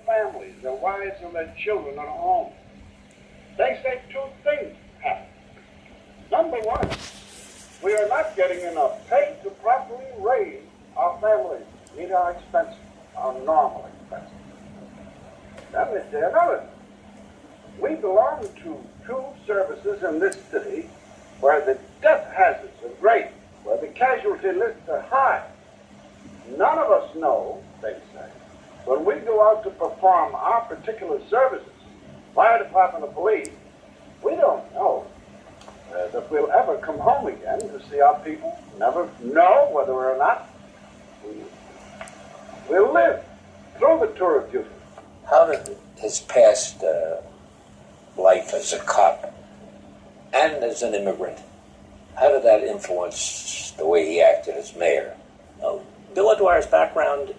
families, their wives and their children at home. They say two things happen. Number one, we are not getting enough pay to properly raise our families, meet our expenses, our normal expenses. Then they say another thing. We belong to two services in this city where the death hazards are great, where the casualty lists are high. None of us know, they say, when we go out to perform our particular services, fire department or police, we don't know that we'll ever come home again to see our people, never know whether or not we'll live through the tour of duty. How did his past life as a cop and as an immigrant, how did that influence the way he acted as mayor? Bill O'Dwyer's background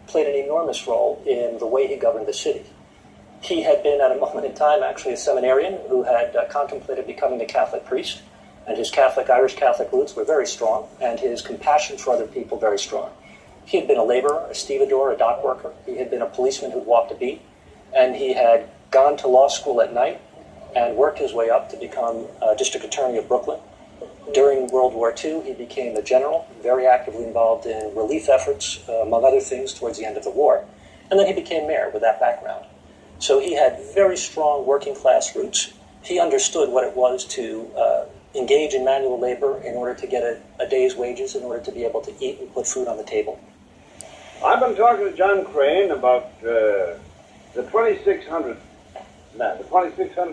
played an enormous role in the way he governed the city. He had been, at a moment in time, actually a seminarian who had contemplated becoming a Catholic priest, and his Irish Catholic roots were very strong, and his compassion for other people very strong. He had been a laborer, a stevedore, a dock worker. He had been a policeman who walked a beat, and he had gone to law school at night and worked his way up to become district attorney of Brooklyn. During World War II, he became a general, very actively involved in relief efforts, among other things, towards the end of the war. And then he became mayor with that background. So he had very strong working class roots. He understood what it was to engage in manual labor in order to get a day's wages, in order to be able to eat and put food on the table. I've been talking to John Crane about the 2,600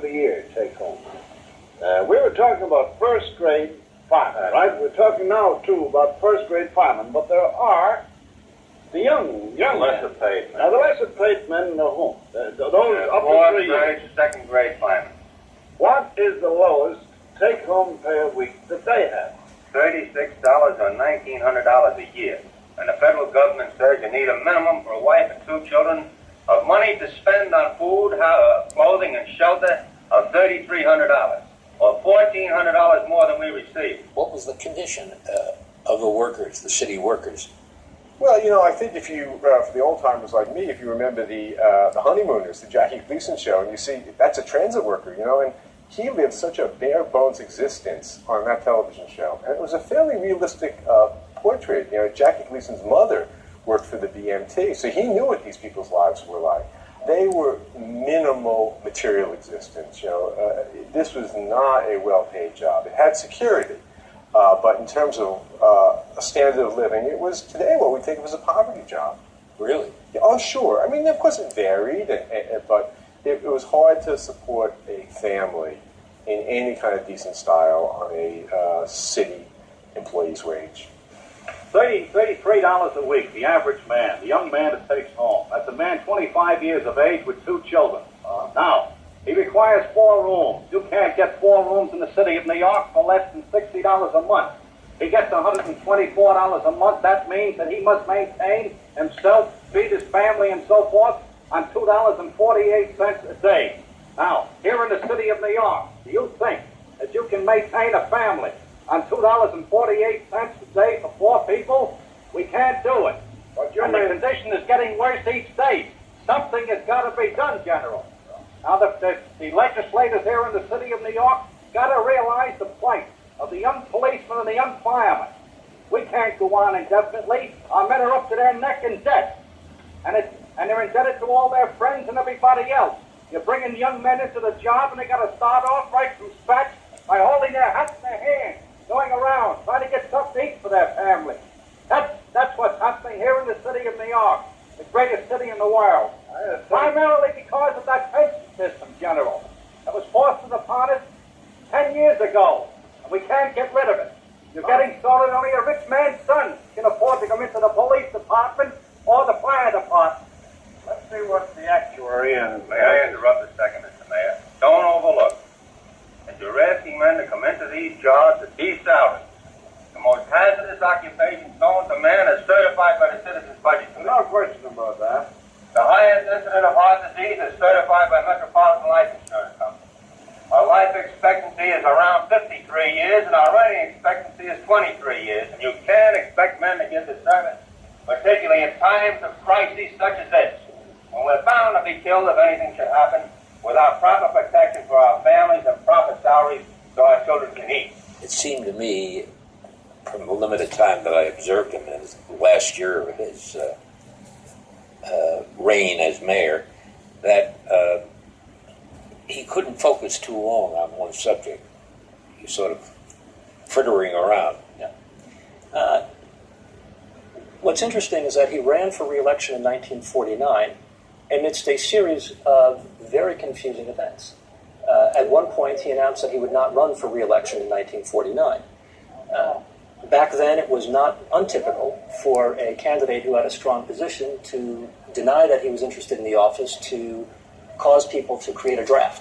a year take home. We were talking about first grade firemen, right? We're talking now, too, about first grade firemen, but there are the young lesser paid men. Now, the lesser paid men are whom? Those up to fourth 3 grade, years. second grade firemen. What is the lowest take-home pay a week that they have? $36 or $1,900 a year. And the federal government says you need a minimum for a wife and 2 children of money to spend on food, clothing, and shelter of $3,300, or $1,400 more than we receive. What was the condition of the workers, the city workers? Well, I think if you, for the old-timers like me, if you remember the Honeymooners, the Jackie Gleason show, and you see that's a transit worker, and he lived such a bare-bones existence on that television show. And it was a fairly realistic portrait. Jackie Gleason's mother worked for the BMT, so he knew what these people's lives were like. They were minimal material existence. This was not a well-paid job. It had security, but in terms of a standard of living, it was today what we think of as a poverty job. Really? Yeah, oh, sure. I mean, of course, it varied, but it was hard to support a family in any kind of decent style on a city employee's wage. $33 a week, the average man, the young man that takes home. That's a man 25 years of age with 2 children. Now, he requires 4 rooms. You can't get 4 rooms in the city of New York for less than $60 a month. He gets $124 a month. That means that he must maintain himself, feed his family, and so forth on $2.48 a day. Now, here in the city of New York, do you think that you can maintain a family on $2.48 a day for 4 people? We can't do it. And the condition is getting worse each day. Something has got to be done, General. Now, the legislators here in the city of New York got to realize the plight of the young policemen and the young firemen. We can't go on indefinitely. Our men are up to their neck in debt. And they're indebted to all their friends and everybody else. You're bringing young men into the job, and they got to start off right from scratch by holding their hats in their hands, going around, trying to get stuff to eat for their family. That's what's happening here in the city of New York, the greatest city in the world. Primarily because of that pension system, General, that was forced upon us 10 years ago, and we can't get rid of it. You're getting started. Only a rich man's son can afford to come into the police department or the fire department. Let's see what the actuary and... May I interrupt a second, Mr. Mayor? Don't overlook that you're asking men to come into these jobs at these salaries. The most hazardous occupation known to man is certified by the Citizens Budget Committee. No question about that. The highest incidence of heart disease is certified by Metropolitan Life Insurance Company. Our life expectancy is around 53 years, and our running expectancy is 23 years, and you can't expect men to get the service, particularly in times of crises such as this, when and we're bound to be killed if anything should happen without proper protection for our families and proper salaries so our children can eat. It seemed to me, from the limited time that I observed him in his last year of his reign as mayor, that he couldn't focus too long on one subject. He was sort of frittering around. Yeah. What's interesting is that he ran for re-election in 1949 amidst a series of very confusing events. At one point, he announced that he would not run for re-election in 1949. Back then, it was not untypical for a candidate who had a strong position to deny that he was interested in the office, to cause people to create a draft.